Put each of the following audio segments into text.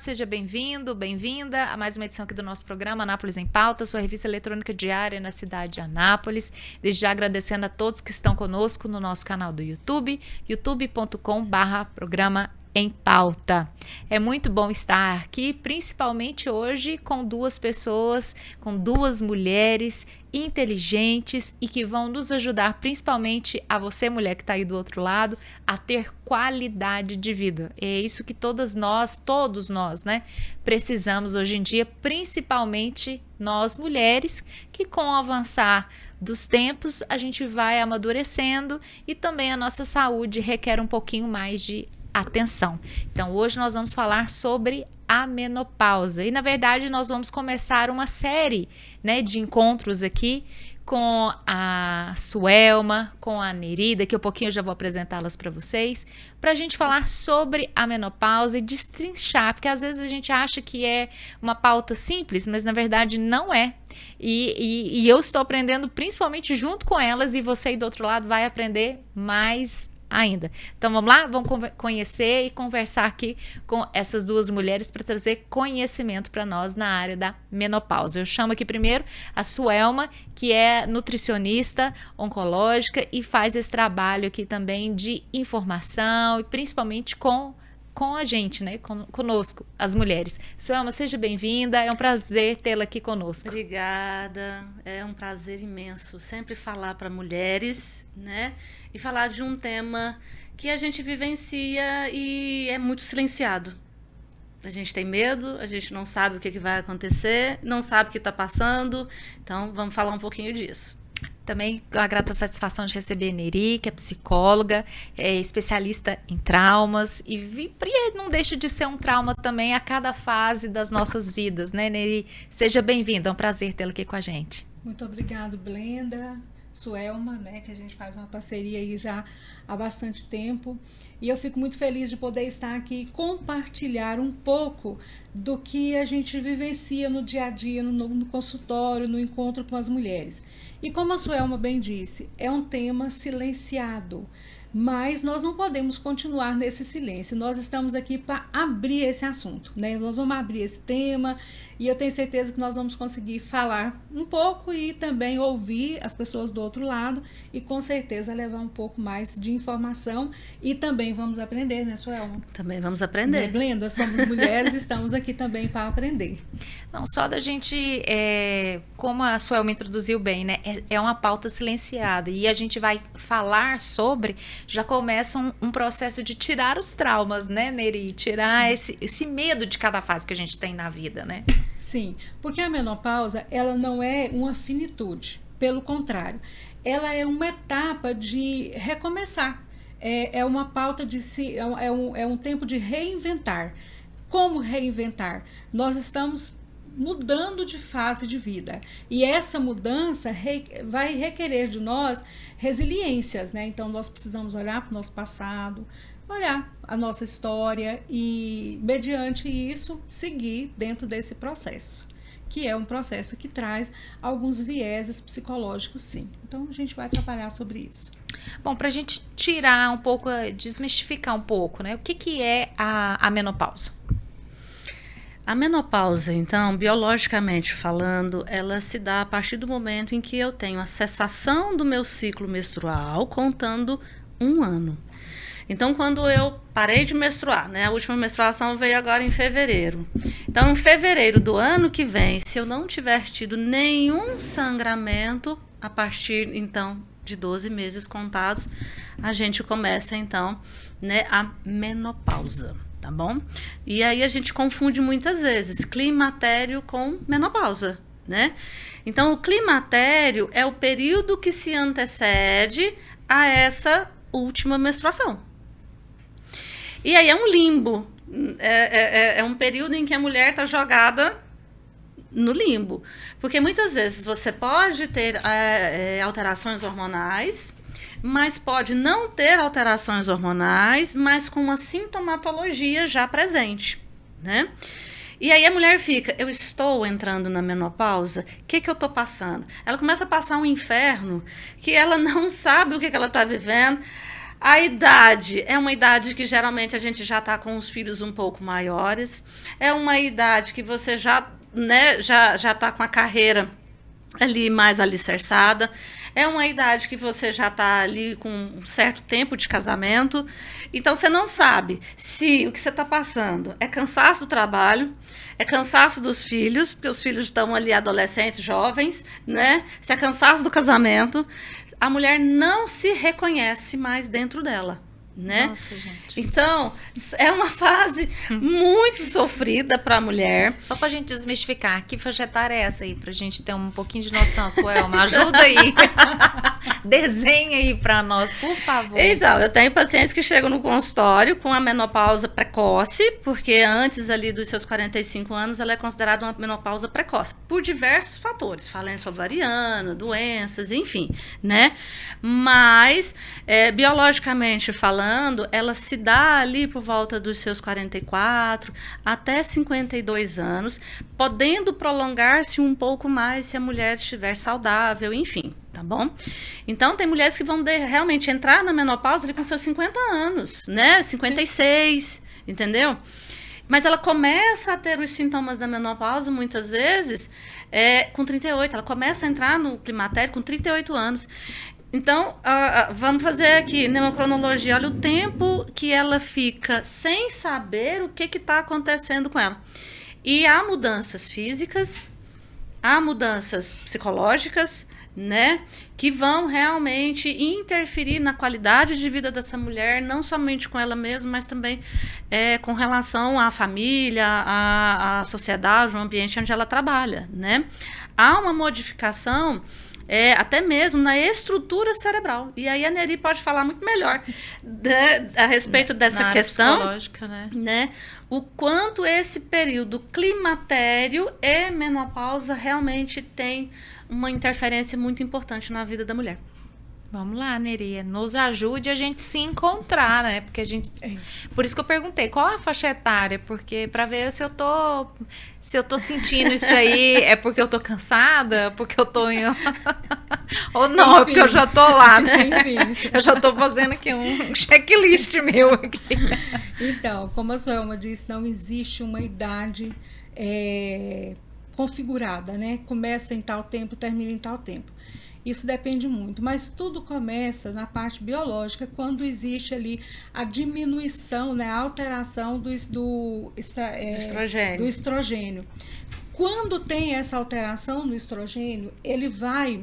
seja bem-vindo, bem-vinda a mais uma edição aqui do nosso programa Anápolis em Pauta, sua revista eletrônica diária na cidade de Anápolis. Desde já agradecendo a todos que estão conosco no nosso canal do YouTube, youtube.com/programa em pauta. É muito bom estar aqui, principalmente hoje com duas pessoas, com duas mulheres inteligentes e que vão nos ajudar, principalmente a você, mulher que está aí do outro lado, a ter qualidade de vida. É isso que todos nós, né, precisamos hoje em dia, principalmente nós mulheres, que com o avançar dos tempos a gente vai amadurecendo e também a nossa saúde requer um pouquinho mais de atenção. Então, hoje nós vamos falar sobre a menopausa. E, na verdade, nós vamos começar uma série, né, de encontros aqui com a Suelma, com a Neri. Daqui a pouquinho eu já vou apresentá-las para vocês, para a gente falar sobre a menopausa e destrinchar, porque às vezes a gente acha que é uma pauta simples, mas na verdade não é. E eu estou aprendendo principalmente junto com elas, e você aí do outro lado vai aprender mais ainda. Então vamos lá, vamos conhecer e conversar aqui com essas duas mulheres para trazer conhecimento para nós na área da menopausa. Eu chamo aqui primeiro a Suelma, que é nutricionista oncológica e faz esse trabalho aqui também de informação e principalmente com a gente, né? Conosco, as mulheres. Suelma, seja bem-vinda, é um prazer tê-la aqui conosco. Obrigada, é um prazer imenso sempre falar para mulheres, né? E falar de um tema que a gente vivencia e é muito silenciado. A gente tem medo, a gente não sabe o que vai acontecer, não sabe o que está passando, então vamos falar um pouquinho disso. Também a grata satisfação de receber a Neri, que é psicóloga, é especialista em traumas e não deixa de ser um trauma também a cada fase das nossas vidas, né, Neri? Seja bem-vinda, é um prazer tê-la aqui com a gente. Muito obrigado, Blenda, Suelma, né, que a gente faz uma parceria aí já há bastante tempo, e eu fico muito feliz de poder estar aqui e compartilhar um pouco do que a gente vivencia no dia a dia, no consultório, no encontro com as mulheres. E como a Suelma bem disse, é um tema silenciado, mas nós não podemos continuar nesse silêncio. Nós estamos aqui para abrir esse assunto, né? Nós vamos abrir esse tema e eu tenho certeza que nós vamos conseguir falar um pouco e também ouvir as pessoas do outro lado e com certeza levar um pouco mais de informação e também vamos aprender, né, Suelma? Também vamos aprender. Né, Blenda, somos mulheres, estamos aqui também para aprender. Não, só da gente, como a Suelma introduziu bem, né, é uma pauta silenciada e a gente vai falar sobre, já começa um processo de tirar os traumas, né, Neri? Tirar esse medo de cada fase que a gente tem na vida, né? Sim, porque a menopausa, ela não é uma finitude, pelo contrário, ela é uma etapa de recomeçar, é uma pauta de é um tempo de reinventar. Como reinventar? Nós estamos mudando de fase de vida e essa mudança vai requerer de nós resiliências, né? Então nós precisamos olhar para o nosso passado, olhar a nossa história e, mediante isso, seguir dentro desse processo, que é um processo que traz alguns vieses psicológicos, sim. Então, a gente vai trabalhar sobre isso. Bom, para a gente tirar um pouco, desmistificar um pouco, né? O que é a menopausa? A menopausa, então, biologicamente falando, ela se dá a partir do momento em que eu tenho a cessação do meu ciclo menstrual, contando 1 ano. Então, quando eu parei de menstruar, né? A última menstruação veio agora em fevereiro. Então, em fevereiro do ano que vem, se eu não tiver tido nenhum sangramento, a partir, então, de 12 meses contados, a gente começa, então, né, a menopausa, tá bom? E aí a gente confunde muitas vezes climatério com menopausa, né? Então, o climatério é o período que se antecede a essa última menstruação. E aí é um limbo, é um período em que a mulher está jogada no limbo. Porque muitas vezes você pode ter alterações hormonais, mas pode não ter alterações hormonais, mas com uma sintomatologia já presente, né? E aí a mulher fica, eu estou entrando na menopausa, o que eu estou passando? Ela começa a passar um inferno que ela não sabe o que ela está vivendo. A idade é uma idade que geralmente a gente já está com os filhos um pouco maiores. É uma idade que você já está com a carreira ali mais alicerçada. É uma idade que você já está ali com um certo tempo de casamento. Então, você não sabe se o que você está passando é cansaço do trabalho, é cansaço dos filhos, porque os filhos estão ali adolescentes, jovens, né? Se é cansaço do casamento, a mulher não se reconhece mais dentro dela. Né? Nossa, gente. Então, é uma fase muito sofrida para a mulher. Só para a gente desmistificar, que faixa etária é essa aí? Para a gente ter um pouquinho de noção, Suelma, ajuda aí. Desenha aí para nós, por favor. Então, eu tenho pacientes que chegam no consultório com a menopausa precoce, porque antes ali dos seus 45 anos, ela é considerada uma menopausa precoce, por diversos fatores, falência ovariana, doenças, enfim, né? Mas, biologicamente falando, ela se dá ali por volta dos seus 44 até 52 anos, podendo prolongar-se um pouco mais se a mulher estiver saudável, enfim, tá bom? Então, tem mulheres que vão realmente entrar na menopausa ali com seus 50 anos, né? 56, entendeu? Mas ela começa a ter os sintomas da menopausa, muitas vezes, com 38. Ela começa a entrar no climatério com 38 anos. Então, vamos fazer aqui, né, uma cronologia. Olha o tempo que ela fica sem saber o que está acontecendo com ela. E há mudanças físicas, há mudanças psicológicas, né, que vão realmente interferir na qualidade de vida dessa mulher, não somente com ela mesma, mas também com relação à família, à sociedade, ao ambiente onde ela trabalha, né? Há uma modificação até mesmo na estrutura cerebral. E aí a Neri pode falar muito melhor a respeito dessa na questão. área psicológica, né? O quanto esse período climatério e menopausa realmente tem uma interferência muito importante na vida da mulher. Vamos lá, Neri, nos ajude a gente se encontrar, né? Porque a gente, por isso que eu perguntei, qual é a faixa etária? Porque para ver se eu tô sentindo isso aí, é porque eu tô cansada, porque eu tô ou não, enfim, é porque eu já tô lá, né? Enfim, eu já tô fazendo aqui um checklist meu aqui. Então, como a Suelma disse, não existe uma idade configurada, né? Começa em tal tempo, termina em tal tempo. Isso depende muito, mas tudo começa na parte biológica, quando existe ali a diminuição, né, a alteração do estrogênio. Quando tem essa alteração no estrogênio, ele vai...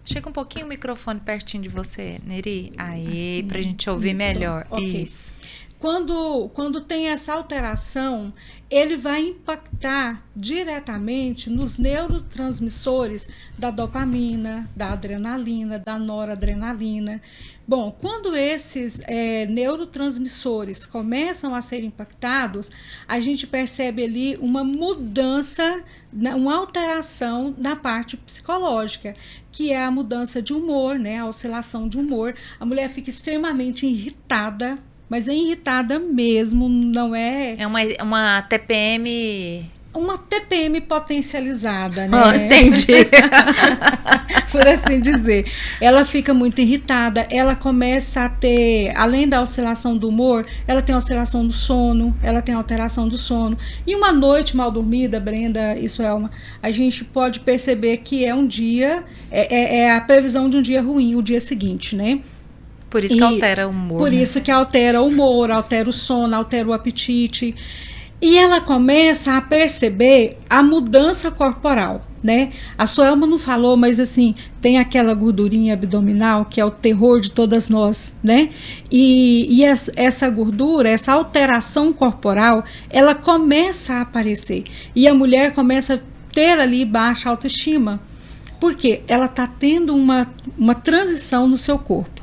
Chega um pouquinho o microfone pertinho de você, Neri. Aí, para a gente ouvir melhor. Okay. Isso. Quando tem essa alteração, ele vai impactar diretamente nos neurotransmissores da dopamina, da adrenalina, da noradrenalina. Bom, quando esses neurotransmissores começam a ser impactados, a gente percebe ali uma mudança, uma alteração na parte psicológica, que é a mudança de humor, né, a oscilação de humor. A mulher fica extremamente irritada, mas é irritada mesmo, não é... É uma TPM... Uma TPM potencializada, né? Entendi. Por assim dizer. Ela fica muito irritada, ela começa a ter, além da oscilação do humor, ela tem oscilação do sono, ela tem alteração do sono. E uma noite mal dormida, Brenda e Suelma, a gente pode perceber que é um dia, é a previsão de um dia ruim, o dia seguinte, né? Por isso que altera o humor. Por isso que altera o humor, altera o sono, altera o apetite. E ela começa a perceber a mudança corporal, né? A Suelma não falou, mas assim, tem aquela gordurinha abdominal que é o terror de todas nós, né? E essa gordura, essa alteração corporal, ela começa a aparecer. E a mulher começa a ter ali baixa autoestima. Por quê? Ela está tendo uma transição no seu corpo.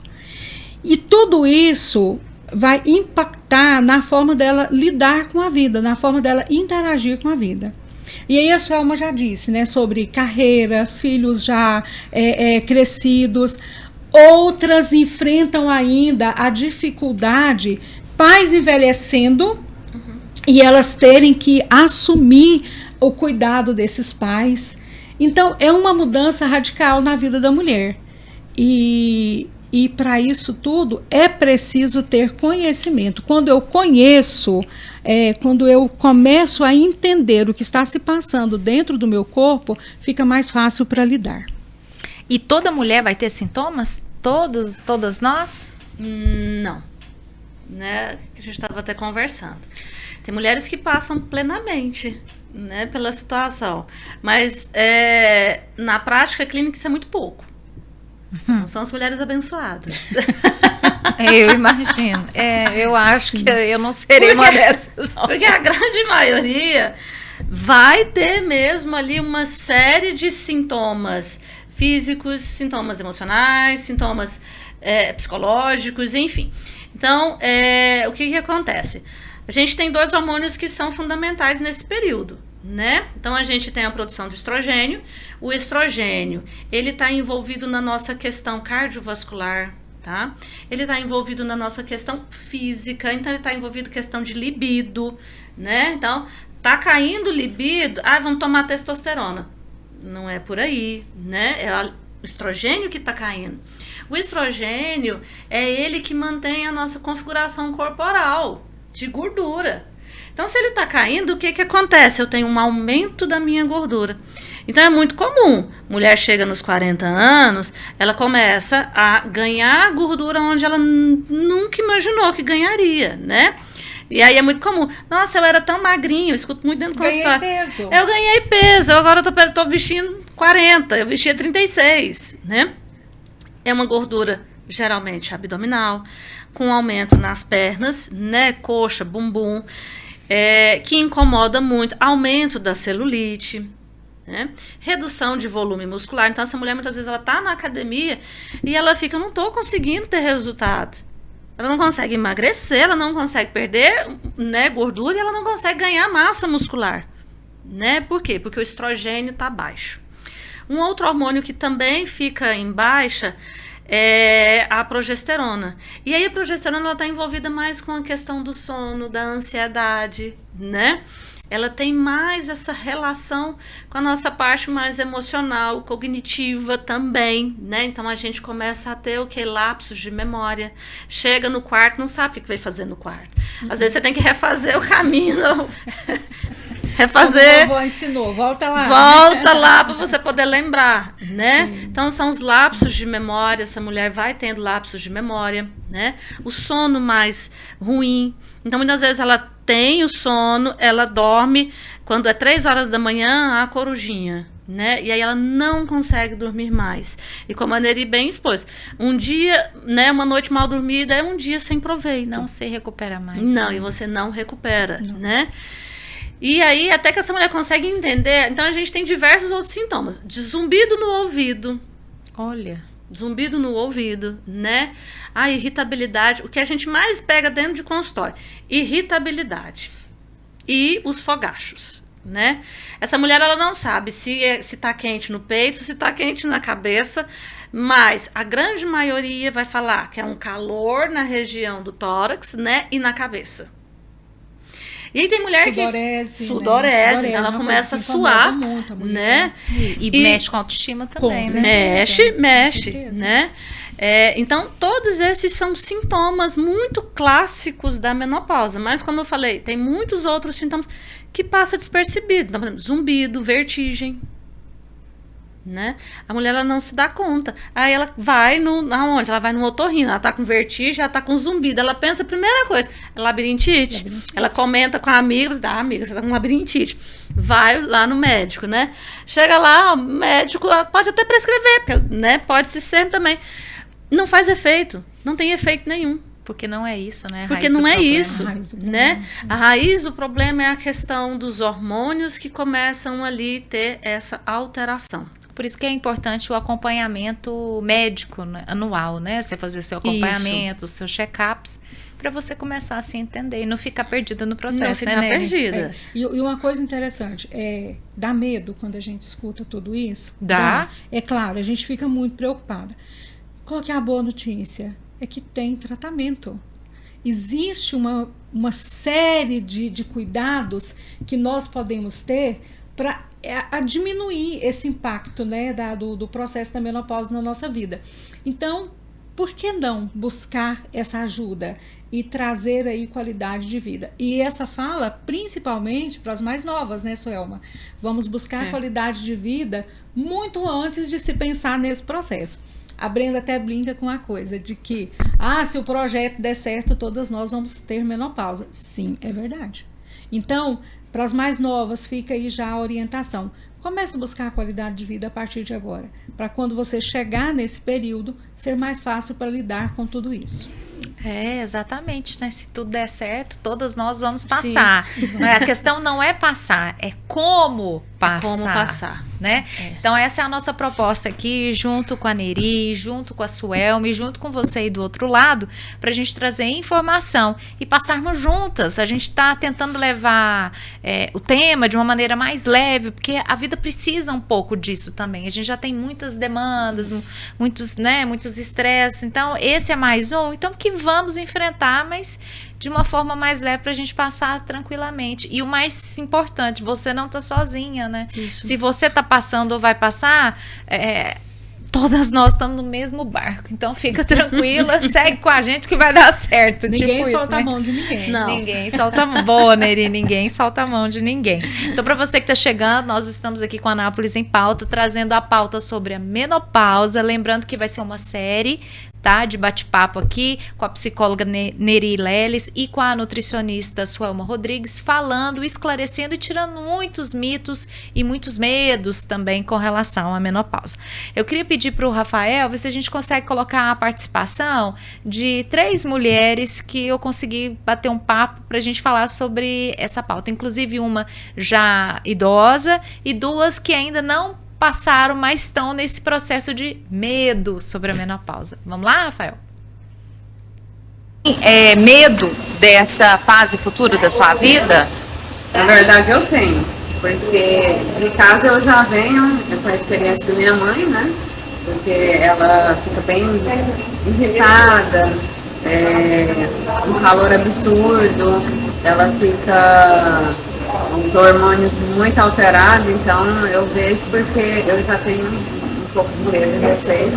E tudo isso vai impactar na forma dela lidar com a vida, na forma dela interagir com a vida. E aí a Suelma já disse, né, sobre carreira, filhos já crescidos. Outras enfrentam ainda a dificuldade, pais envelhecendo, e elas terem que assumir o cuidado desses pais. Então, é uma mudança radical na vida da mulher. E E para isso tudo é preciso ter conhecimento. Quando eu conheço, quando eu começo a entender o que está se passando dentro do meu corpo, fica mais fácil para lidar. E toda mulher vai ter sintomas? Todas nós? Não. Né? Que a gente estava até conversando. Tem mulheres que passam plenamente, né, pela situação. Mas na prática clínica isso é muito pouco. Não são as mulheres abençoadas. Eu imagino. Eu acho que eu não serei uma dessas. Não. Porque a grande maioria vai ter mesmo ali uma série de sintomas físicos, sintomas emocionais, sintomas psicológicos, enfim. Então, o que acontece? A gente tem 2 hormônios que são fundamentais nesse período, né? Então, a gente tem a produção de estrogênio. O estrogênio, ele está envolvido na nossa questão cardiovascular, tá? Ele está envolvido na nossa questão física, então ele está envolvido na questão de libido, né? Então, tá caindo o libido, vamos tomar testosterona. Não é por aí, né? É o estrogênio que está caindo. O estrogênio é ele que mantém a nossa configuração corporal de gordura. Então, se ele está caindo, o que acontece? Eu tenho um aumento da minha gordura. Então, é muito comum. Mulher chega nos 40 anos, ela começa a ganhar gordura onde ela nunca imaginou que ganharia, né? E aí é muito comum. Nossa, eu era tão magrinho, eu escuto muito dentro do consultório. Peso. Eu ganhei peso, agora eu tô vestindo 40, eu vestia 36, né? É uma gordura geralmente abdominal, com aumento nas pernas, né? Coxa, bumbum, que incomoda muito, aumento da celulite, né? Redução de volume muscular. Então, essa mulher, muitas vezes, ela tá na academia e ela fica, não tô conseguindo ter resultado. Ela não consegue emagrecer, ela não consegue perder, né, gordura e ela não consegue ganhar massa muscular, né? Por quê? Porque o estrogênio está baixo. Um outro hormônio que também fica em baixa é a progesterona. E aí a progesterona está envolvida mais com a questão do sono, da ansiedade, né? Ela tem mais essa relação com a nossa parte mais emocional, cognitiva também, né? Então a gente começa a ter o que? Lapsos de memória. Chega no quarto, não sabe o que vai fazer no quarto. Às vezes você tem que refazer o caminho. Refazer. Como a avó ensinou, volta lá. Volta lá para você poder lembrar, né? Sim. Então são os lapsos de memória, essa mulher vai tendo lapsos de memória, né? O sono mais ruim. Então muitas vezes ela tem o sono, ela dorme, quando é 3 horas da manhã, a corujinha, né? E aí ela não consegue dormir mais. E como a Neri bem expôs, um dia, né, uma noite mal dormida é um dia sem proveito. Não se recupera mais. Não, né? E você não recupera, né? E aí, até que essa mulher consegue entender, então a gente tem diversos outros sintomas. De zumbido no ouvido. Olha. Zumbido no ouvido, né? A irritabilidade, o que a gente mais pega dentro de consultório. Irritabilidade. E os fogachos, né? Essa mulher, ela não sabe se tá quente no peito, se tá quente na cabeça, mas a grande maioria vai falar que é um calor na região do tórax, né? E na cabeça. E aí tem mulher sudorese, né? Então ela começa a suar, muito, né? E mexe com a autoestima também, né? Mexe, né? Então, todos esses são sintomas muito clássicos da menopausa. Mas, como eu falei, tem muitos outros sintomas que passam despercebido. Então, por exemplo, zumbido, vertigem. Né? A mulher ela não se dá conta. Aí ela vai aonde? Ela vai no otorrino, ela tá com vertigem, ela tá com zumbido. Ela pensa, a primeira coisa, é labirintite. Ela comenta com a amiga, amiga, você tá com labirintite. Vai lá no médico, né? Chega lá, o médico pode até prescrever, porque, né? Pode ser também. Não faz efeito, não tem efeito nenhum. Porque não é isso, né? Porque não é isso, né? A raiz do problema é a questão dos hormônios que começam ali ter essa alteração. Por isso que é importante o acompanhamento médico, né, anual, né? Você fazer seu acompanhamento, os seus check-ups, para você começar a se entender e não ficar perdida no processo, não ficar perdida. E uma coisa interessante, dá medo quando a gente escuta tudo isso? Dá. É claro, a gente fica muito preocupada. Qual que é a boa notícia? É que tem tratamento. Existe uma série de cuidados que nós podemos ter para diminuir esse impacto, né, do processo da menopausa na nossa vida. Então, por que não buscar essa ajuda e trazer aí qualidade de vida? E essa fala principalmente para as mais novas, né, Suelma? Vamos buscar qualidade de vida muito antes de se pensar nesse processo. A Brenda até brinca com a coisa de que, se o projeto der certo, todas nós vamos ter menopausa. Sim, é verdade. Então, para as mais novas, fica aí já a orientação. Comece a buscar a qualidade de vida a partir de agora, para quando você chegar nesse período, ser mais fácil para lidar com tudo isso. Exatamente, né? Se tudo der certo, todas nós vamos passar. A questão não é passar, é como passar. Como passar. Né? Então essa é a nossa proposta aqui, junto com a Neri, junto com a Suelma e junto com você aí do outro lado, para a gente trazer informação e passarmos juntas. A gente está tentando levar o tema de uma maneira mais leve, porque a vida precisa um pouco disso também. A gente já tem muitas demandas, muitos estresses, então esse é mais um, então que vamos enfrentar, mas de uma forma mais leve para a gente passar tranquilamente. E o mais importante, você não tá sozinha, né? Isso. Se você tá passando ou vai passar, todas nós estamos no mesmo barco. Então fica tranquila, segue com a gente que vai dar certo. Ninguém tipo solta isso, né? a mão de ninguém. Não. Ninguém solta a mão. Boa, Neri, ninguém solta a mão de ninguém. Então, para você que está chegando, nós estamos aqui com a Anápolis em Pauta, trazendo a pauta sobre a menopausa. Lembrando que vai ser uma série, tá, de bate-papo aqui com a psicóloga Neri Leles e com a nutricionista Suelma Rodrigues, falando, esclarecendo e tirando muitos mitos e muitos medos também com relação à menopausa. Eu queria pedir para o Rafael ver se a gente consegue colocar a participação de 3 mulheres que eu consegui bater um papo para a gente falar sobre essa pauta, inclusive uma já idosa e 2 que ainda não passaram, mas estão nesse processo de medo sobre a menopausa. Vamos lá, Rafael? Medo dessa fase futura da sua vida? Na verdade eu tenho, porque em casa eu já venho com a experiência da minha mãe, né? Porque ela fica bem irritada, um calor absurdo, ela fica os hormônios muito alterados, então eu vejo porque eu já tenho um pouco de medo de vocês.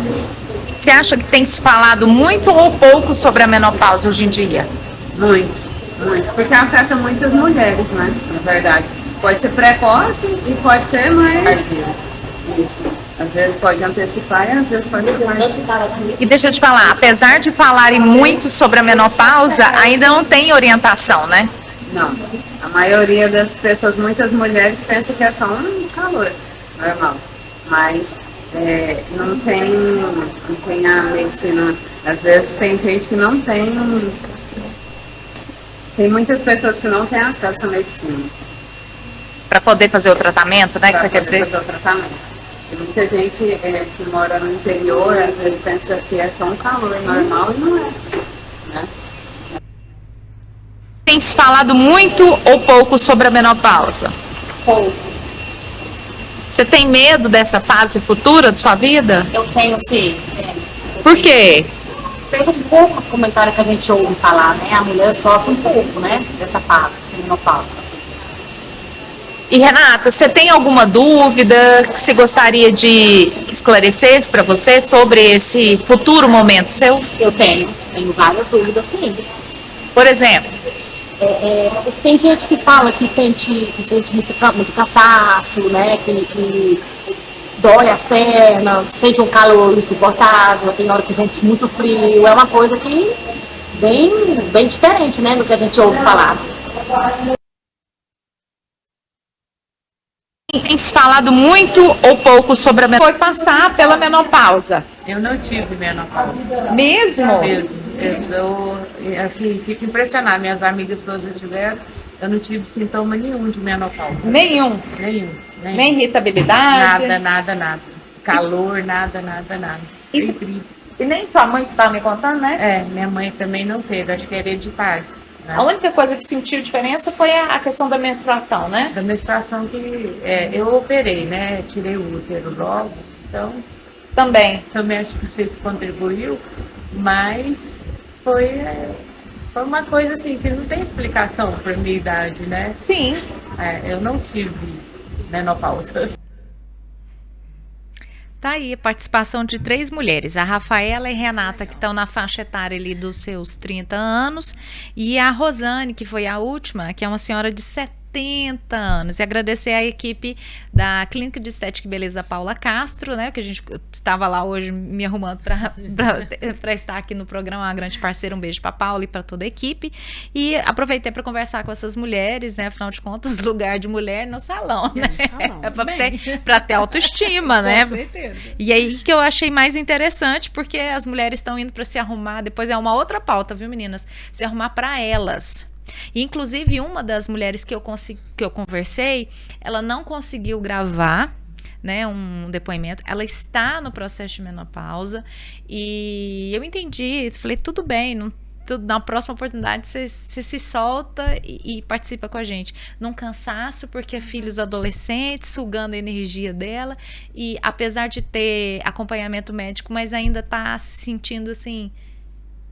Você acha que tem se falado muito ou pouco sobre a menopausa hoje em dia? Muito, muito, porque afeta muitas mulheres, né, na verdade. Pode ser precoce e pode ser mais tardio. Isso. Às vezes pode antecipar e às vezes pode ser mais. E deixa eu te falar, apesar de falarem muito sobre a menopausa, ainda não tem orientação, né? Não. A maioria das pessoas, muitas mulheres, pensam que é só um calor normal. Mas não tem a medicina. Às vezes tem gente que não tem. Tem muitas pessoas que não têm acesso à medicina. Para poder fazer o tratamento, né? Que você quer dizer? Fazer o tratamento. Tem muita gente que mora no interior, às vezes pensa que é só um calor normal e não é. Né? Tem se falado muito ou pouco sobre a menopausa? Pouco. Você tem medo dessa fase futura de sua vida? Eu tenho, sim. Por quê? Pelos poucos comentários que a gente ouve falar, né? A mulher sofre um pouco, né? Dessa fase de menopausa. E Renata, você tem alguma dúvida que você gostaria de esclarecesse para você sobre esse futuro momento seu? Eu tenho várias dúvidas, sim. Por exemplo? Tem gente que fala que sente muito cansaço, né? Que dói as pernas, sente um calor insuportável, tem hora que sente muito frio. É uma coisa que bem diferente, né? Do que a gente ouve falar. Tem se falado muito ou pouco sobre a menopausa? Foi passar pela menopausa? Eu não tive menopausa. Mesmo? Eu assim, fico impressionada. Minhas amigas todas tiveram, eu não tive sintoma nenhum de menopausa. Nenhum? Nenhum. Nem irritabilidade? Nada. Calor, nada. Isso, e nem sua mãe estava me contando, né? Minha mãe também não teve, acho que é hereditário. Né? A única coisa que sentiu diferença foi a questão da menstruação, né? Da menstruação que eu operei, né? Tirei o útero logo, então... Também acho que não sei se contribuiu, mas foi uma coisa assim que não tem explicação para minha idade, né? Sim. Eu não tive menopausa. Tá aí a participação de 3 mulheres, a Rafaela e Renata, que estão na faixa etária ali dos seus 30 anos, e a Rosane, que foi a última, que é uma senhora de 70 anos. E agradecer à equipe da Clínica de Estética e Beleza Paula Castro, né, que a gente estava lá hoje me arrumando para estar aqui no programa, uma grande parceira. Um beijo para Paula e para toda a equipe. E aproveitei para conversar com essas mulheres, né, afinal de contas, lugar de mulher no salão, né? É para ter autoestima, né? Com certeza. E aí que eu achei mais interessante, porque as mulheres estão indo para se arrumar, depois é uma outra pauta, viu, meninas? Se arrumar para elas. E, inclusive, uma das mulheres que eu conversei, ela não conseguiu gravar, né, um depoimento. Ela está no processo de menopausa e eu entendi, falei, tudo bem, na próxima oportunidade você se solta e participa com a gente. Num cansaço, porque é filhos adolescentes, sugando a energia dela, e apesar de ter acompanhamento médico, mas ainda tá se sentindo assim,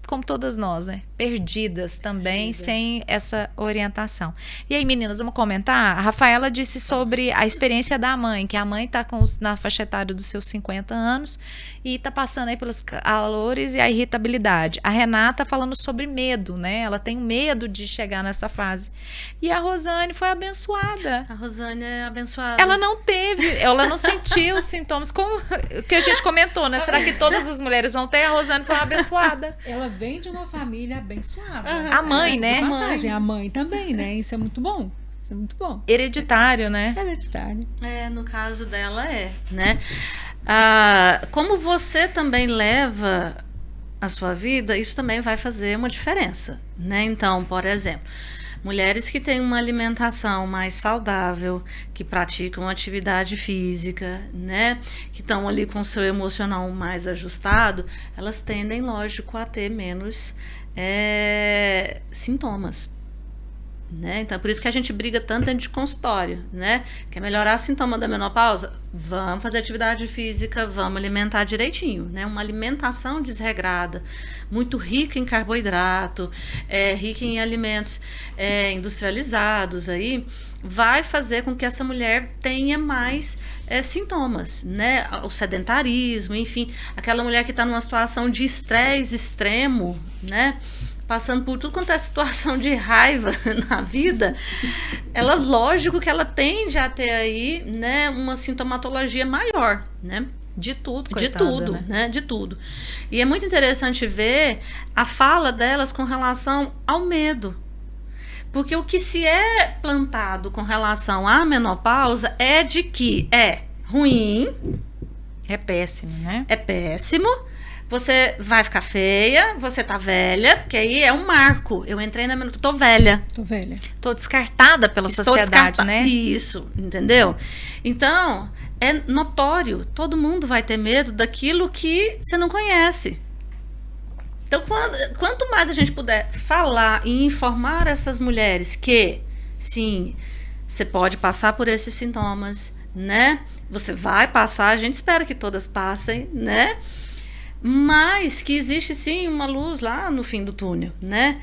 como todas nós, né? Perdidas também, sem essa orientação. E aí, meninas, vamos comentar? A Rafaela disse sobre a experiência da mãe, que a mãe está na faixa etária dos seus 50 anos e está passando aí pelos calores e a irritabilidade. A Renata falando sobre medo, né? Ela tem medo de chegar nessa fase. E a Rosane foi abençoada. A Rosane é abençoada. Ela não sentiu os sintomas, como que a gente comentou, né? Será que todas as mulheres vão ter? A Rosane foi abençoada. Ela vem de uma família abençoada. A mãe, né? A mãe também, né? Isso é muito bom. Isso é muito bom. Hereditário, né? Hereditário. No caso dela né? Como você também leva a sua vida, isso também vai fazer uma diferença, né? Então, por exemplo, mulheres que têm uma alimentação mais saudável, que praticam atividade física, né, que estão ali com o seu emocional mais ajustado, elas tendem, lógico, a ter menos sintomas. Né? Então, é por isso que a gente briga tanto dentro de consultório, né? Quer melhorar o sintoma da menopausa? Vamos fazer atividade física, vamos alimentar direitinho, né? Uma alimentação desregrada, muito rica em carboidrato, rica em alimentos industrializados aí, vai fazer com que essa mulher tenha mais sintomas, né? O sedentarismo, enfim, aquela mulher que está numa situação de estresse extremo, né? Passando por tudo quanto é situação de raiva na vida, ela, lógico que ela tende a ter aí, né, uma sintomatologia maior, né? De tudo, coitada, de tudo, né? De tudo. E é muito interessante ver a fala delas com relação ao medo. Porque o que se é plantado com relação à menopausa é de que é ruim. É péssimo, né? É péssimo. Você vai ficar feia, você tá velha, que aí é um marco. Eu entrei na menopausa, tô velha. Tô descartada pela sociedade, né? Isso, entendeu? Então, é notório, todo mundo vai ter medo daquilo que você não conhece. Então, quanto mais a gente puder falar e informar essas mulheres que, sim, você pode passar por esses sintomas, né? Você vai passar, a gente espera que todas passem, né? Mas que existe sim uma luz lá no fim do túnel, né?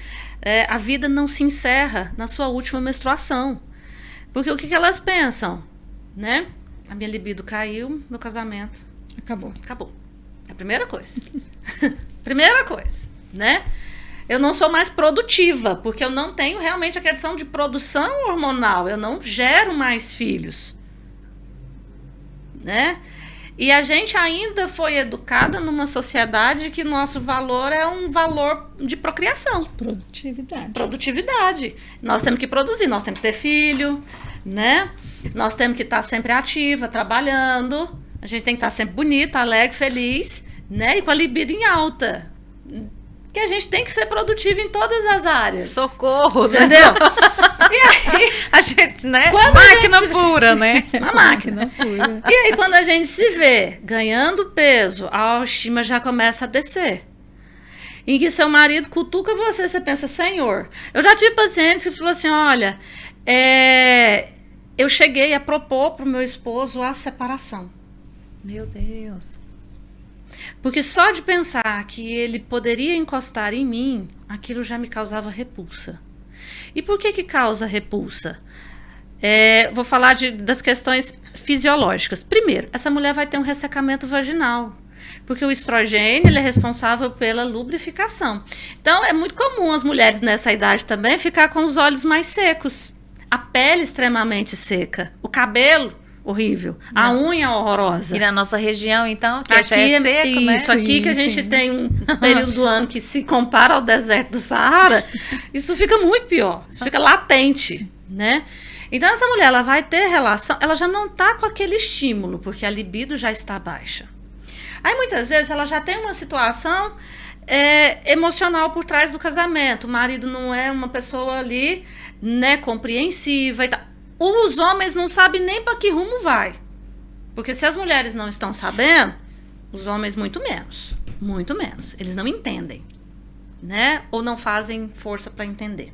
A vida não se encerra na sua última menstruação. Porque o que elas pensam, né? A minha libido caiu, meu casamento acabou. É a primeira coisa. Primeira coisa, né? Eu não sou mais produtiva, porque eu não tenho realmente a questão de produção hormonal, eu não gero mais filhos, né? E a gente ainda foi educada numa sociedade que nosso valor é um valor de procriação. Produtividade. Nós temos que produzir, nós temos que ter filho, né? Nós temos que estar sempre ativa, trabalhando. A gente tem que estar sempre bonita, alegre, feliz, né? E com a libido em alta. Que a gente tem que ser produtivo em todas as áreas. Socorro, entendeu? E aí, a gente, né? Máquina pura, né? Uma máquina pura. E aí, quando a gente se vê ganhando peso, a autoestima já começa a descer. Em que seu marido cutuca você pensa, Senhor. Eu já tive pacientes que falaram assim, olha, eu cheguei a propor para o meu esposo a separação. Meu Deus. Porque só de pensar que ele poderia encostar em mim, aquilo já me causava repulsa. E por que causa repulsa? Vou falar das questões fisiológicas. Primeiro, essa mulher vai ter um ressecamento vaginal, porque o estrogênio ele é responsável pela lubrificação. Então, é muito comum as mulheres nessa idade também ficar com os olhos mais secos, a pele extremamente seca, o cabelo horrível, a unha horrorosa. E na nossa região, então, que Aqui já é seco, né? Isso aqui que a gente tem um período do ano que se compara ao deserto do Saara, isso fica muito pior, isso fica latente, né? Então essa mulher, ela vai ter relação, ela já não está com aquele estímulo, porque a libido já está baixa. Aí muitas vezes ela já tem uma situação emocional por trás do casamento, o marido não é uma pessoa ali, né, compreensiva e tal. Os homens não sabem nem para que rumo vai. Porque se as mulheres não estão sabendo, os homens muito menos. Muito menos. Eles não entendem, né? Ou não fazem força para entender.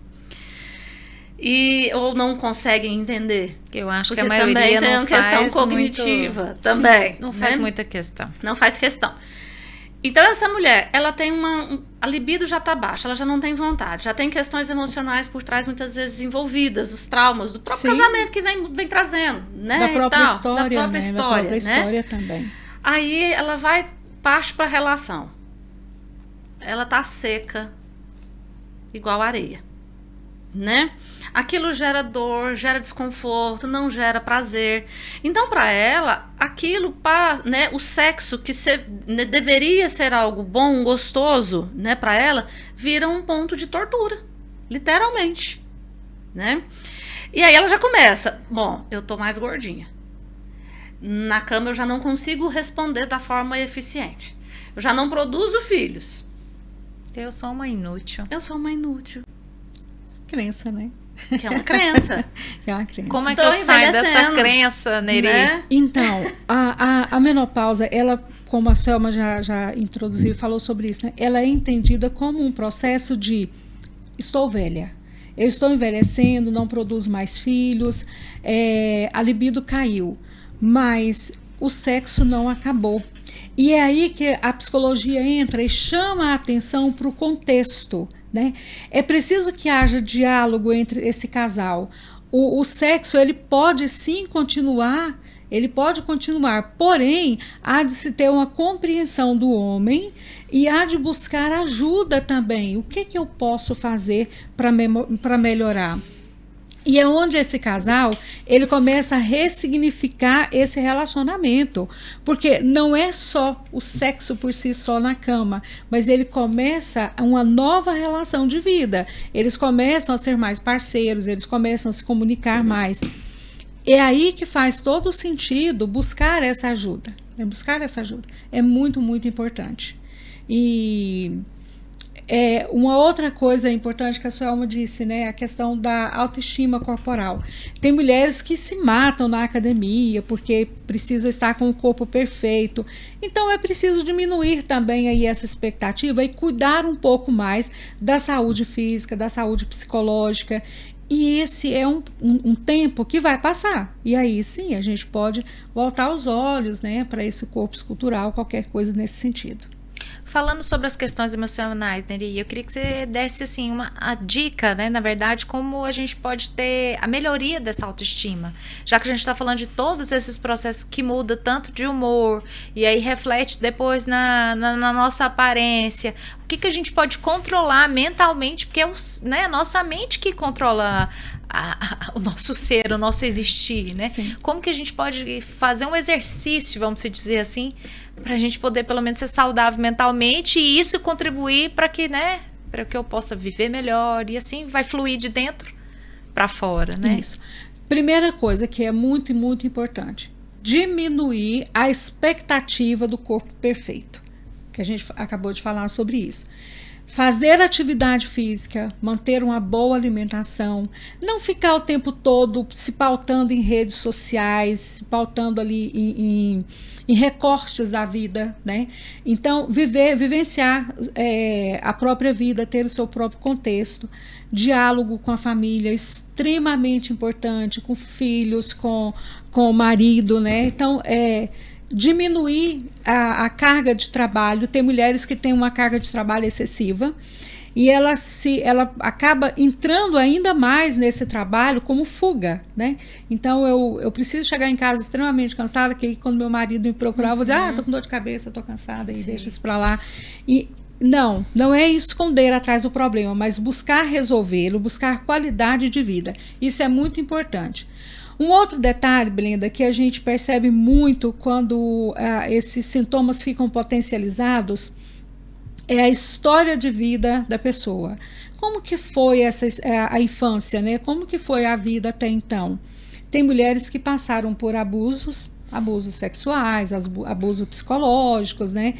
Ou não conseguem entender. Eu acho porque que a maioria também tem não uma questão faz cognitiva. muito, também. Não faz né? muita questão. Não faz questão. Então, essa mulher, ela tem a libido já está baixa, ela já não tem vontade, já tem questões emocionais por trás, muitas vezes envolvidas, os traumas do próprio casamento que vem trazendo, né? Da própria da história, própria né? história, Da própria né? história também. Aí, ela parte para a relação. Ela tá seca, igual areia, né? Aquilo gera dor, gera desconforto, não gera prazer. Então, para ela, aquilo, né, o sexo que deveria ser algo bom, gostoso, né, para ela, vira um ponto de tortura, literalmente, né? E aí ela já começa, bom, eu tô mais gordinha. Na cama eu já não consigo responder da forma eficiente. Eu já não produzo filhos. Eu sou uma inútil. Eu sou uma inútil. Crença, né? Que é uma crença. É uma crença. Como é que Tô eu saio dessa envelhecendo, crença, Neri? né? Então, a menopausa, ela, como a Selma já introduziu e falou sobre isso, né? Ela é entendida como um processo de estou velha, eu estou envelhecendo, não produzo mais filhos, a libido caiu, mas o sexo não acabou. E é aí que a psicologia entra e chama a atenção para o contexto, né? É preciso que haja diálogo entre esse casal. O sexo, ele pode sim continuar, porém, há de se ter uma compreensão do homem e há de buscar ajuda também. O que eu posso fazer para melhorar? E é onde esse casal, ele começa a ressignificar esse relacionamento, porque não é só o sexo por si só na cama, mas ele começa uma nova relação de vida, eles começam a ser mais parceiros, eles começam a se comunicar mais. É aí que faz todo sentido buscar essa ajuda, né? Buscar essa ajuda é muito, muito importante. E uma outra coisa importante que a Suelma disse, né, a questão da autoestima corporal. Tem mulheres que se matam na academia porque precisa estar com o corpo perfeito. Então é preciso diminuir também aí essa expectativa e cuidar um pouco mais da saúde física, da saúde psicológica. E esse é um tempo que vai passar. E aí sim a gente pode voltar os olhos, né, para esse corpo escultural, qualquer coisa nesse sentido. Falando sobre as questões emocionais, Neri, eu queria que você desse assim a dica, né, na verdade, como a gente pode ter a melhoria dessa autoestima, já que a gente está falando de todos esses processos que mudam tanto de humor e aí reflete depois na nossa aparência. O que a gente pode controlar mentalmente, porque é a nossa mente que controla o nosso ser, o nosso existir, né? Sim. Como que a gente pode fazer um exercício, vamos dizer assim, para a gente poder pelo menos ser saudável mentalmente e isso contribuir para que, né, para que eu possa viver melhor e assim vai fluir de dentro para fora, né? Isso. Primeira coisa que é muito, muito importante, diminuir a expectativa do corpo perfeito, que a gente acabou de falar sobre isso. Fazer atividade física, manter uma boa alimentação, não ficar o tempo todo se pautando em redes sociais, se pautando ali em recortes da vida, né? Então, vivenciar a própria vida, ter o seu próprio contexto, diálogo com a família, extremamente importante, com filhos, com o marido, né? Então, diminuir a carga de trabalho. Tem mulheres que têm uma carga de trabalho excessiva e ela acaba entrando ainda mais nesse trabalho como fuga, né? Então eu preciso chegar em casa extremamente cansada, que quando meu marido me procurar, eu vou dizer, tô com dor de cabeça, tô cansada, e deixa isso para lá. E não é esconder atrás do problema, mas buscar resolvê-lo, buscar qualidade de vida. Isso é muito importante. Um outro detalhe, Brenda, que a gente percebe muito quando esses sintomas ficam potencializados é a história de vida da pessoa. Como que foi a infância, né? Como que foi a vida até então? Tem mulheres que passaram por abusos sexuais, abusos psicológicos, né?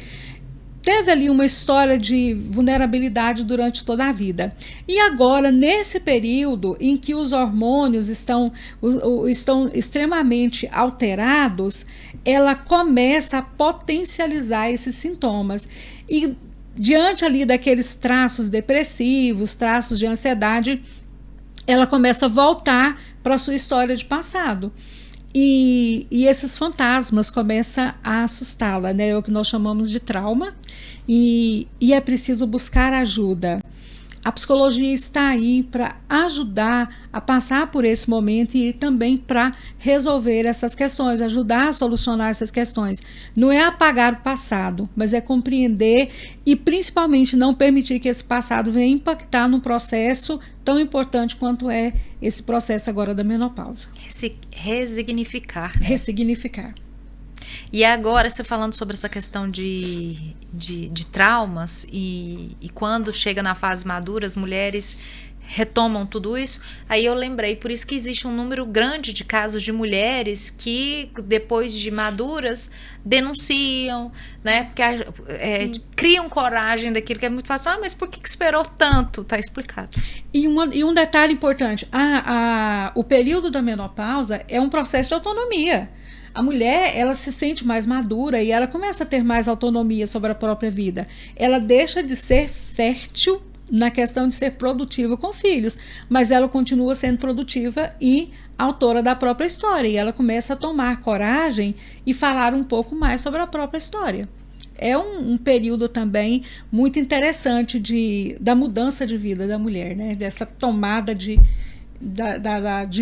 Teve ali uma história de vulnerabilidade durante toda a vida. E agora, nesse período em que os hormônios estão extremamente alterados, ela começa a potencializar esses sintomas. E diante ali daqueles traços depressivos, traços de ansiedade, ela começa a voltar para a sua história de passado. E esses fantasmas começam a assustá-la, né? É o que nós chamamos de trauma, e é preciso buscar ajuda. A psicologia está aí para ajudar a passar por esse momento e também para resolver essas questões, ajudar a solucionar essas questões. Não é apagar o passado, mas é compreender e principalmente não permitir que esse passado venha impactar num processo tão importante quanto é esse processo agora da menopausa. Resignificar. Né? Ressignificar. E agora, você falando sobre essa questão de traumas e quando chega na fase madura, as mulheres retomam tudo isso, aí eu lembrei, por isso que existe um número grande de casos de mulheres que depois de maduras denunciam, né, porque criam coragem daquilo que é muito fácil, mas por que esperou tanto? Tá explicado. E um detalhe importante, o período da menopausa é um processo de autonomia. A mulher, ela se sente mais madura e ela começa a ter mais autonomia sobre a própria vida. Ela deixa de ser fértil na questão de ser produtiva com filhos, mas ela continua sendo produtiva e autora da própria história. E ela começa a tomar coragem e falar um pouco mais sobre a própria história. É um período também muito interessante da mudança de vida da mulher, né? Dessa tomada de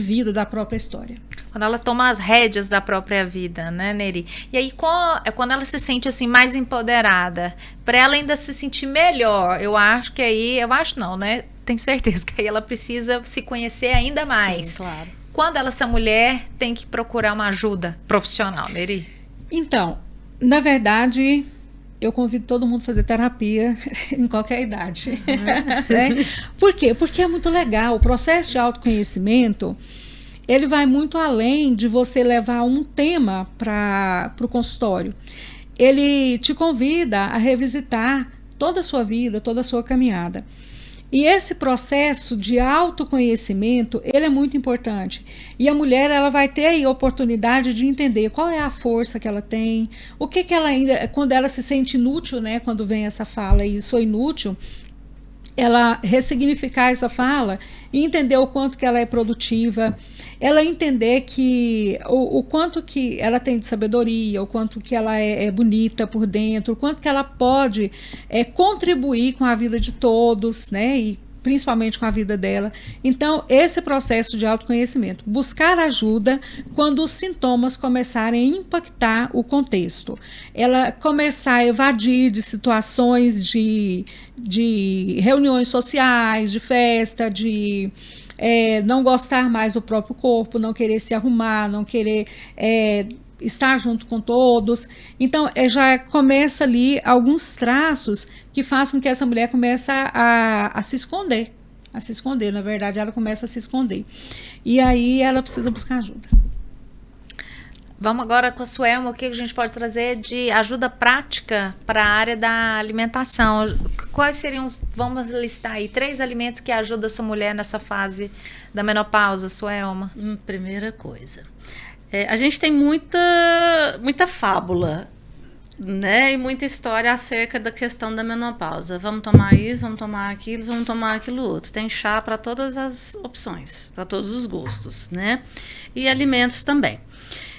vida da própria história. Quando ela toma as rédeas da própria vida, né, Neri? E aí, quando ela se sente assim mais empoderada, para ela ainda se sentir melhor, eu acho que aí, né? Tenho certeza que aí ela precisa se conhecer ainda mais. Sim, claro. Quando essa mulher tem que procurar uma ajuda profissional, Neri? Então, na verdade, eu convido todo mundo a fazer terapia em qualquer idade. Né? Por quê? Porque é muito legal. O processo de autoconhecimento, ele vai muito além de você levar um tema para o consultório. Ele te convida a revisitar toda a sua vida, toda a sua caminhada. E esse processo de autoconhecimento, ele é muito importante. E a mulher, ela vai ter aí a oportunidade de entender qual é a força que ela tem, o que ela ainda, quando ela se sente inútil, né, quando vem essa fala e sou inútil, ela ressignificar essa fala e entender o quanto que ela é produtiva, ela entender que o quanto que ela tem de sabedoria, o quanto que ela é bonita por dentro, o quanto que ela pode contribuir com a vida de todos, né, e principalmente com a vida dela. Então, esse processo de autoconhecimento, buscar ajuda quando os sintomas começarem a impactar o contexto. Ela começar a evadir de situações de reuniões sociais, de festa, de não gostar mais do próprio corpo, não querer se arrumar, não querer estar junto com todos. Então, já começa ali alguns traços que fazem com que essa mulher comece a se esconder. A se esconder, na verdade, ela começa a se esconder. E aí ela precisa buscar ajuda. Vamos agora com a Suelma, o que a gente pode trazer de ajuda prática para a área da alimentação? Quais seriam vamos listar aí 3 alimentos que ajudam essa mulher nessa fase da menopausa, Suelma? Primeira coisa, a gente tem muita fábula, né, e muita história acerca da questão da menopausa. Vamos tomar isso, vamos tomar aquilo, vamos tomar aquilo outro. Tem chá para todas as opções, para todos os gostos, né? E alimentos também.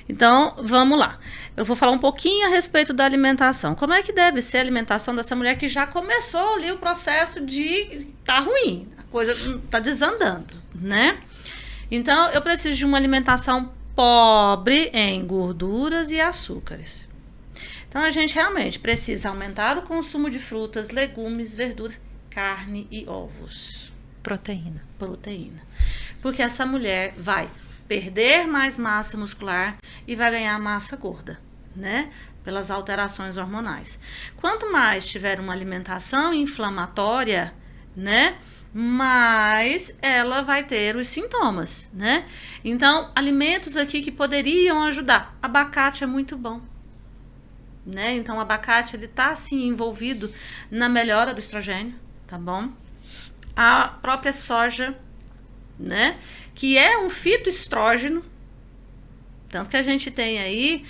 Então, vamos lá. eu vou falar um pouquinho a respeito da alimentação. Como é que deve ser a alimentação dessa mulher que já começou ali o processo de tá ruim, a coisa tá desandando, né? Então, eu preciso de uma alimentação pobre em gorduras e açúcares. Então, a gente realmente precisa aumentar o consumo de frutas, legumes, verduras, carne e ovos. Proteína. Proteína. Porque essa mulher vai perder mais massa muscular e vai ganhar massa gorda, né? Pelas alterações hormonais. Quanto mais tiver uma alimentação inflamatória, né? Mais ela vai ter os sintomas, né? Então, alimentos aqui que poderiam ajudar. Abacate é muito bom, né? Então, o abacate, ele tá, assim, envolvido na melhora do estrogênio, tá bom? A própria soja, né? Que é um fitoestrógeno, tanto que a gente tem aí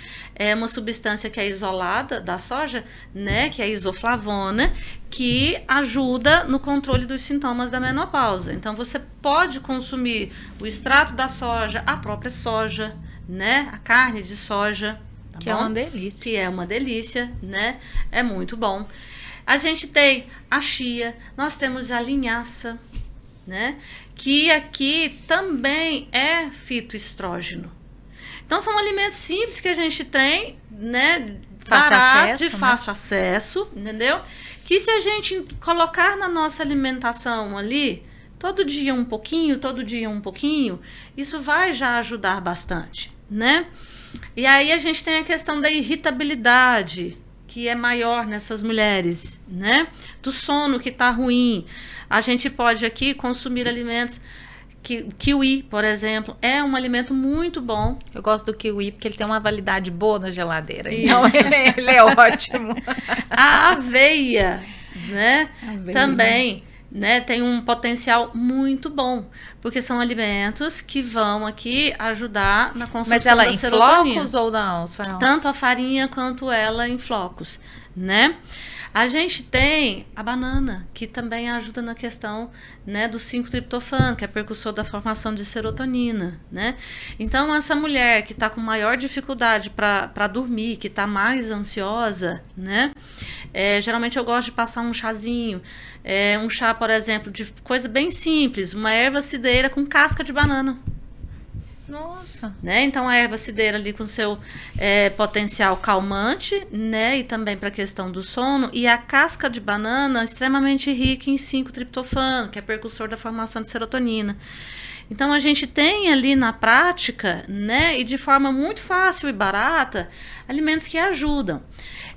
uma substância que é isolada da soja, né, que é a isoflavona, que ajuda no controle dos sintomas da menopausa. Então, você pode consumir o extrato da soja, a própria soja, né, a carne de soja, tá Que bom? é uma delícia. Que é uma delícia, né, é muito bom. A gente tem a chia, nós temos a linhaça, né, que aqui também é fitoestrógeno. Então, são alimentos simples que a gente tem, né? De fácil acesso, entendeu? Que se a gente colocar na nossa alimentação ali, todo dia um pouquinho, isso vai já ajudar bastante, né? E aí a gente tem a questão da irritabilidade, que é maior nessas mulheres, né? Do sono que está ruim. A gente pode aqui consumir alimentos... Kiwi, por exemplo, é um alimento muito bom. Eu gosto do kiwi porque ele tem uma validade boa na geladeira. Então, ele é ótimo. A aveia, né? Também, né? Tem um potencial muito bom. Porque são alimentos que vão aqui ajudar na construção Mas ela da em serotonina. flocos ou não? Tanto a farinha quanto ela em flocos, né? A gente tem a banana, que também ajuda na questão, né, do 5-triptofano, que é precursor da formação de serotonina, né? Então, essa mulher que está com maior dificuldade para dormir, que está mais ansiosa, né? Geralmente eu gosto de passar um chazinho, um chá, por exemplo, de coisa bem simples, uma erva cidreira com casca de banana. Nossa. Né? Então, a erva cidreira ali com seu potencial calmante, né? E também para a questão do sono. E a casca de banana extremamente rica em 5-triptofano, que é precursor da formação de serotonina. Então, a gente tem ali na prática, né? E de forma muito fácil e barata, alimentos que ajudam.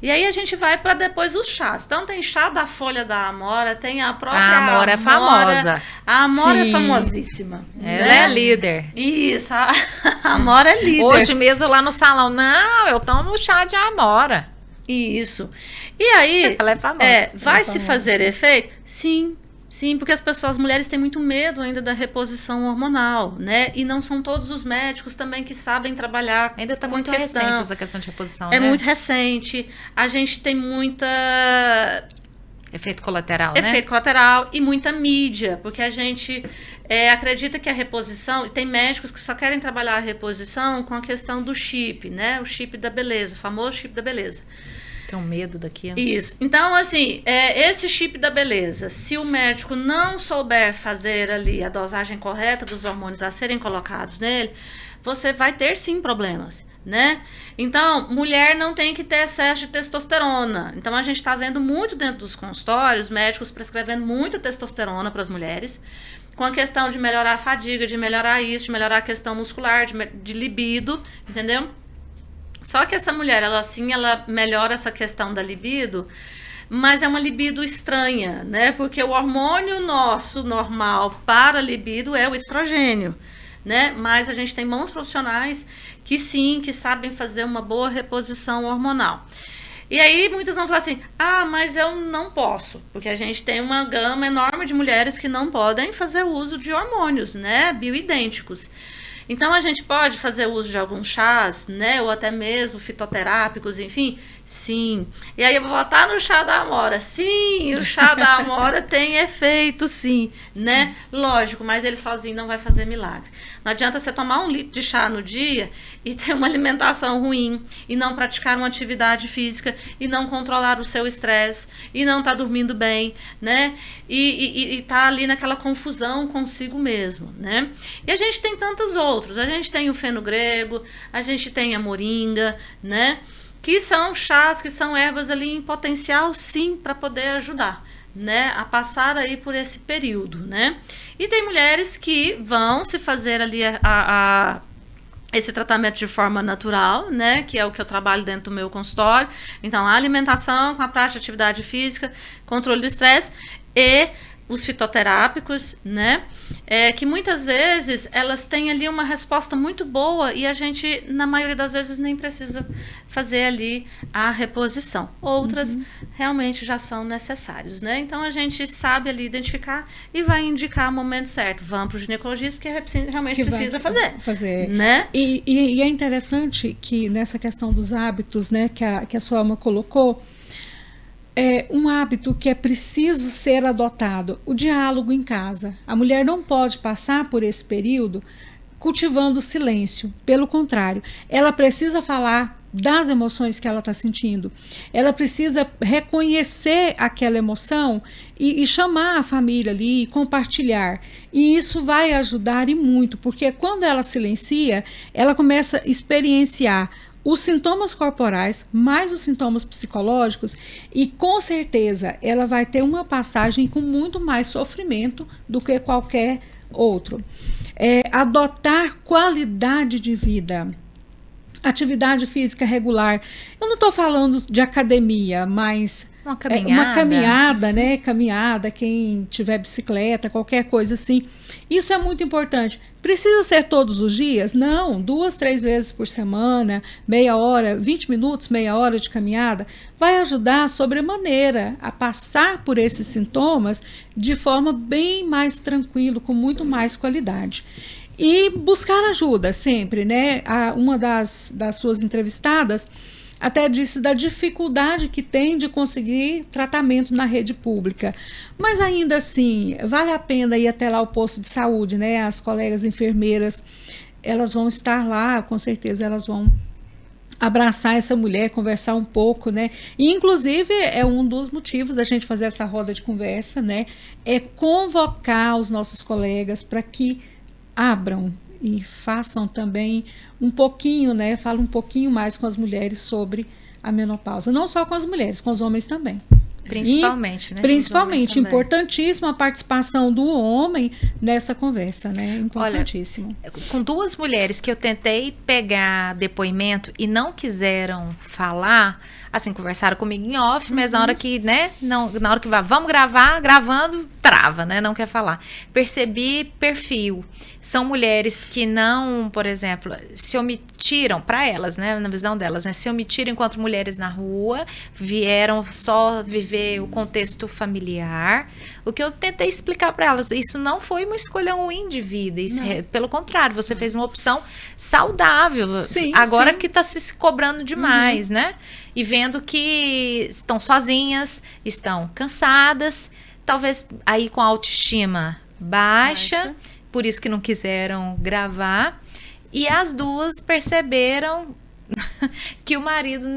E aí a gente vai para depois os chás. Então tem chá da folha da amora, tem a própria amora. É famosa. A amora Sim. é famosíssima. Ela né? é líder. Isso, a amora é líder. Hoje mesmo lá no salão, não, eu tomo chá de amora. Isso. E aí, Ela é famosa. vai se fazer efeito? Sim. Sim, porque as mulheres têm muito medo ainda da reposição hormonal, né? E não são todos os médicos também que sabem trabalhar. Ainda está com muito questão. recente essa questão de reposição, É né? muito recente. A gente tem muita Efeito colateral, né? efeito colateral e muita mídia, porque a gente acredita que a reposição, e tem médicos que só querem trabalhar a reposição com a questão do chip, né? O chip da beleza, o famoso chip da beleza. Tem um medo daquilo. Isso. Então, assim, esse chip da beleza, se o médico não souber fazer ali a dosagem correta dos hormônios a serem colocados nele, você vai ter sim problemas, né? Então, mulher não tem que ter excesso de testosterona. Então, a gente está vendo muito dentro dos consultórios, médicos prescrevendo muita testosterona para as mulheres, com a questão de melhorar a fadiga, de melhorar isso, de melhorar a questão muscular, de libido, entendeu? Só que essa mulher, ela melhora essa questão da libido, mas é uma libido estranha, né? Porque o hormônio nosso normal para a libido é o estrogênio, né? Mas a gente tem bons profissionais que sim, que sabem fazer uma boa reposição hormonal. E aí muitas vão falar assim, mas eu não posso, porque a gente tem uma gama enorme de mulheres que não podem fazer uso de hormônios, né? Bioidênticos. Então a gente pode fazer uso de alguns chás, né? Ou até mesmo fitoterápicos, enfim. Sim. E aí eu vou voltar no chá da amora. Sim, o chá da amora tem efeito, sim, né? Lógico, mas ele sozinho não vai fazer milagre. Não adianta você tomar 1 litro de chá no dia e ter uma alimentação ruim, e não praticar uma atividade física, e não controlar o seu estresse, e não estar dormindo bem, né? E tá ali naquela confusão consigo mesmo, né? E a gente tem tantos outros. A gente tem o fenogrego, a gente tem a moringa, né? Que são chás, que são ervas ali em potencial, sim, para poder ajudar, né, a passar aí por esse período, né? E tem mulheres que vão se fazer ali esse tratamento de forma natural, né, que é o que eu trabalho dentro do meu consultório. Então, a alimentação com a prática de atividade física, controle do estresse e os fitoterápicos, né, que muitas vezes elas têm ali uma resposta muito boa e a gente, na maioria das vezes, nem precisa fazer ali a reposição. Outras realmente já são necessários, né? Então, a gente sabe ali identificar e vai indicar o momento certo. Vamos para o ginecologista porque realmente precisa fazer. Né? E é interessante que nessa questão dos hábitos, né, que a sua alma colocou, é um hábito que é preciso ser adotado, o diálogo em casa. A mulher não pode passar por esse período cultivando o silêncio. Pelo contrário, ela precisa falar das emoções que ela está sentindo. Ela precisa reconhecer aquela emoção e chamar a família ali e compartilhar. E isso vai ajudar e muito, porque quando ela silencia, ela começa a experienciar os sintomas corporais, mais os sintomas psicológicos, e com certeza ela vai ter uma passagem com muito mais sofrimento do que qualquer outro. Adotar qualidade de vida, atividade física regular. Eu não estou falando de academia, mas uma caminhada, né? Caminhada, quem tiver bicicleta, qualquer coisa assim. Isso é muito importante. Precisa ser todos os dias? Não, 2, 3 vezes por semana, meia hora, 20 minutos, meia hora de caminhada, vai ajudar sobremaneira a passar por esses sintomas de forma bem mais tranquila, com muito mais qualidade. E buscar ajuda sempre, né? Uma das suas entrevistadas até disse da dificuldade que tem de conseguir tratamento na rede pública. Mas ainda assim, vale a pena ir até lá ao posto de saúde, né? As colegas enfermeiras, elas vão estar lá, com certeza elas vão abraçar essa mulher, conversar um pouco, né? E, inclusive, é um dos motivos da gente fazer essa roda de conversa, né? É convocar os nossos colegas para que abram e façam também um pouquinho, né? Falem um pouquinho mais com as mulheres sobre a menopausa. Não só com as mulheres, com os homens também. Principalmente, né? Principalmente, importantíssima a participação do homem nessa conversa, né? Importantíssimo. Olha, com 2 mulheres que eu tentei pegar depoimento e não quiseram falar, assim, conversaram comigo em off, mas na hora que, né, na hora que vamos gravar, gravando, trava, né, não quer falar. Percebi perfil. São mulheres que não, por exemplo, se omitiram, para elas, né, na visão delas, né, se omitiram enquanto mulheres na rua, vieram só viver o contexto familiar. O que eu tentei explicar para elas, isso não foi uma escolha ruim de vida, isso pelo contrário, você fez uma opção saudável. Sim, agora sim. Que está se cobrando demais, né? E vendo que estão sozinhas, estão cansadas, talvez aí com a autoestima baixa, por isso que não quiseram gravar. E as 2 perceberam que o marido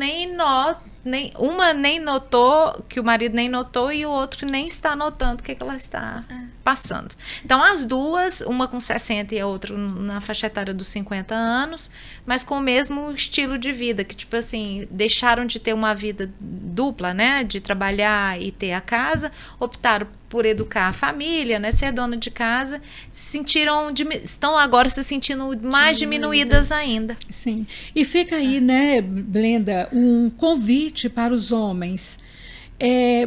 uma nem notou, que o marido nem notou, e o outro nem está notando o que ela está passando. Então, as 2, uma com 60 e a outra na faixa etária dos 50 anos, mas com o mesmo estilo de vida, que, tipo assim, deixaram de ter uma vida dupla, né, de trabalhar e ter a casa, optaram por educar a família, né, ser dona de casa, estão agora se sentindo mais diminuídas ainda. Sim. E fica aí, né, Blenda, um convite para os homens.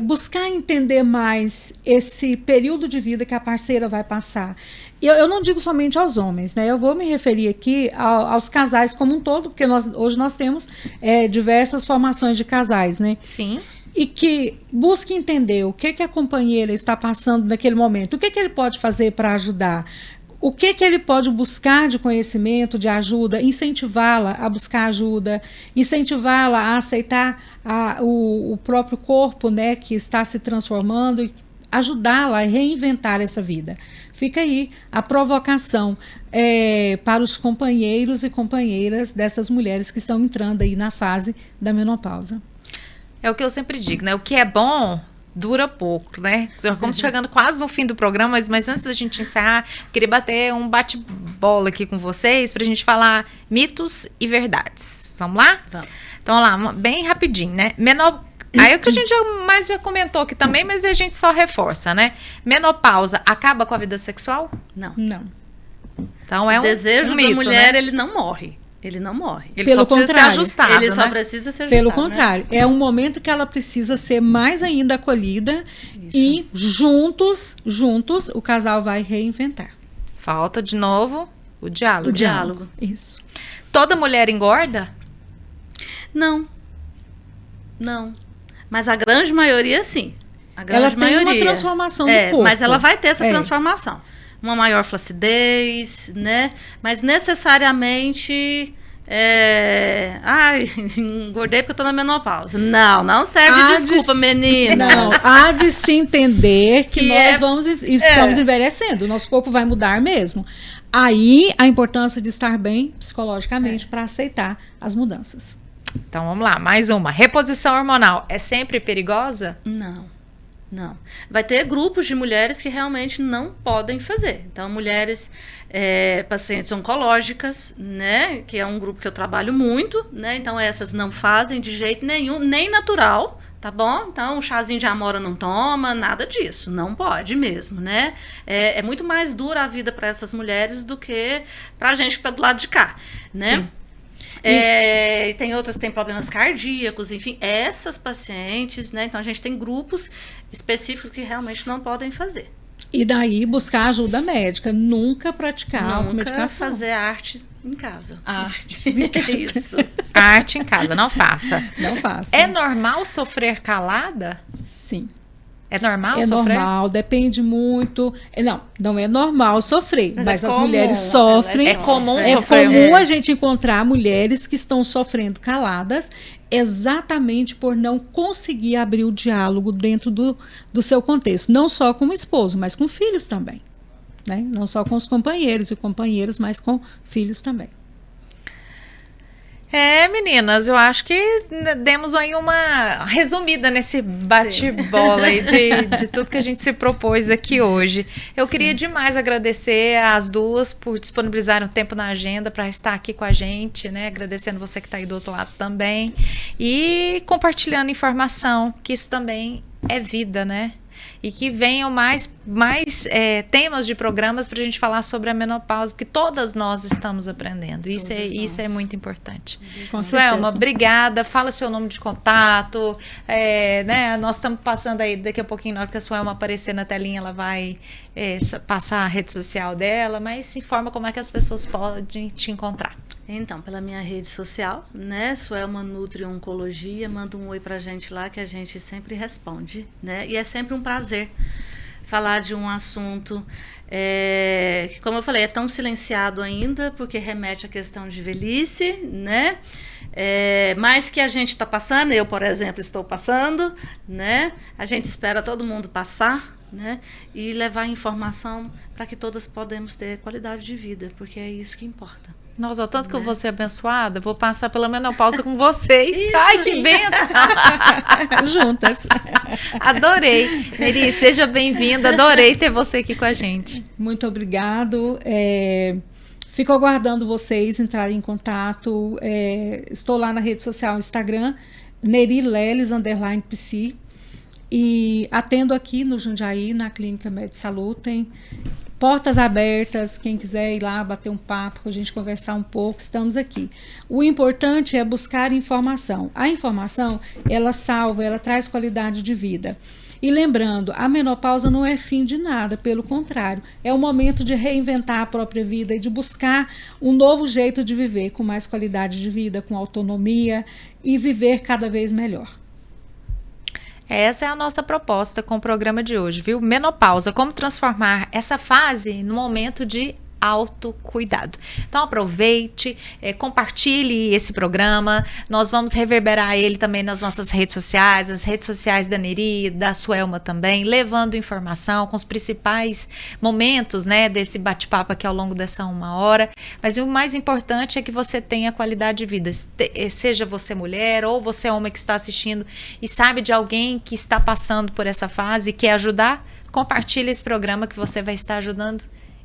Buscar entender mais esse período de vida que a parceira vai passar. Eu não digo somente aos homens, né? Eu vou me referir aqui aos casais como um todo, porque hoje nós temos diversas formações de casais, né? Sim. E que busque entender o que a companheira está passando naquele momento, o que ele pode fazer para ajudar, o que ele pode buscar de conhecimento, de ajuda, incentivá-la a buscar ajuda, incentivá-la a aceitar o próprio corpo, né, que está se transformando, e ajudá-la a reinventar essa vida. Fica aí a provocação para os companheiros e companheiras dessas mulheres que estão entrando aí na fase da menopausa. É o que eu sempre digo, né? O que é bom dura pouco, né? Já estamos chegando quase no fim do programa, mas antes da gente encerrar, eu queria bater um bate-bola aqui com vocês para a gente falar mitos e verdades. Vamos lá? Vamos. Então, vamos lá, bem rapidinho, né? Aí é o que a gente já comentou aqui também, mas a gente só reforça, né? Menopausa acaba com a vida sexual? Não. Não. Então é o desejo mito, da mulher, né? ele não morre. Ele não morre. Ele só precisa ser ajustado, Ele só né? precisa ser ajustado. Pelo contrário, é um momento que ela precisa ser mais ainda acolhida. Isso. E juntos, o casal vai reinventar. Falta, de novo, o diálogo. O diálogo. Isso. Toda mulher engorda? Não. Mas a grande maioria, sim. A grande ela maioria. tem uma transformação do corpo. Mas ela vai ter essa transformação. Uma maior flacidez, né? Mas necessariamente... engordei porque eu tô na menopausa. Não serve desculpa, menina. Não, há de se entender que nós estamos envelhecendo. O nosso corpo vai mudar mesmo. Aí, a importância de estar bem psicologicamente para aceitar as mudanças. Então, vamos lá. Mais uma. Reposição hormonal é sempre perigosa? Não. Vai ter grupos de mulheres que realmente não podem fazer. Então, mulheres, pacientes oncológicas, né? Que é um grupo que eu trabalho muito, né? Então, essas não fazem de jeito nenhum, nem natural, tá bom? Então, um chazinho de amora não toma, nada disso. Não pode mesmo, né? É muito mais dura a vida para essas mulheres do que pra gente que tá do lado de cá, né? Sim. E tem outras que têm problemas cardíacos, enfim, essas pacientes, né? Então a gente tem grupos específicos que realmente não podem fazer. E daí buscar ajuda médica, nunca praticar medicação. Fazer arte em casa. Arte em casa. Isso. Arte em casa, não faça. Não faça. É normal sofrer calada? Sim. É normal sofrer? É normal, depende muito. Não é normal sofrer, mas as comum, mulheres sofrem. É comum sofrer. É comum a gente encontrar mulheres que estão sofrendo caladas exatamente por não conseguir abrir o diálogo dentro do seu contexto. Não só com o esposo, mas com filhos também. Né? Não só com os companheiros e companheiras, mas com filhos também. Meninas, eu acho que demos aí uma resumida nesse bate-bola aí de tudo que a gente se propôs aqui hoje. Eu queria demais agradecer às duas por disponibilizarem o tempo na agenda para estar aqui com a gente, né? Agradecendo você que está aí do outro lado também. E compartilhando informação, que isso também é vida, né? E que venham mais temas de programas para a gente falar sobre a menopausa, porque todas nós estamos aprendendo. Isso é muito importante. Suelma, obrigada. Fala seu nome de contato. Né? Nós estamos passando aí, daqui a pouquinho, na hora que a Suelma aparecer na telinha, ela vai passar a rede social dela, mas se informa como é que as pessoas podem te encontrar. Então, pela minha rede social, né, Suelma Nutri Oncologia, manda um oi pra gente lá que a gente sempre responde, né? E é sempre um prazer falar de um assunto que, como eu falei, é tão silenciado ainda, porque remete à questão de velhice, né? Mas que a gente está passando, eu, por exemplo, estou passando, né? A gente espera todo mundo passar, né? E levar informação para que todas podemos ter qualidade de vida, porque é isso que importa. Nossa, tanto que eu vou ser abençoada, vou passar pela menopausa com vocês. Isso. Ai, que benção! Juntas. Adorei. Neri, seja bem-vinda. Adorei ter você aqui com a gente. Muito obrigado. Fico aguardando vocês entrarem em contato. Estou lá na rede social Instagram, Neri Leles, _PC. E atendo aqui no Jundiaí, na Clínica MedSalutem. Portas abertas, quem quiser ir lá bater um papo, a gente conversar um pouco, estamos aqui. O importante é buscar informação. A informação, ela salva, ela traz qualidade de vida. E lembrando, a menopausa não é fim de nada, pelo contrário, é o momento de reinventar a própria vida e de buscar um novo jeito de viver, com mais qualidade de vida, com autonomia e viver cada vez melhor. Essa é a nossa proposta com o programa de hoje, viu? Menopausa, como transformar essa fase no momento de autocuidado. Então aproveite, compartilhe esse programa, nós vamos reverberar ele também nas nossas redes sociais, as redes sociais da Neri, da Suelma também, levando informação com os principais momentos, né, desse bate-papo aqui ao longo dessa 1 hora, mas o mais importante é que você tenha qualidade de vida, seja você mulher ou você homem que está assistindo e sabe de alguém que está passando por essa fase e quer ajudar, compartilhe esse programa que você vai estar ajudando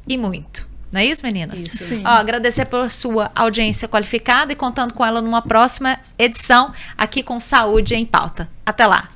e muito. Não é isso, meninas? Isso. Sim. Ó, agradecer por sua audiência qualificada e contando com ela numa próxima edição aqui com Saúde em Pauta. Até lá!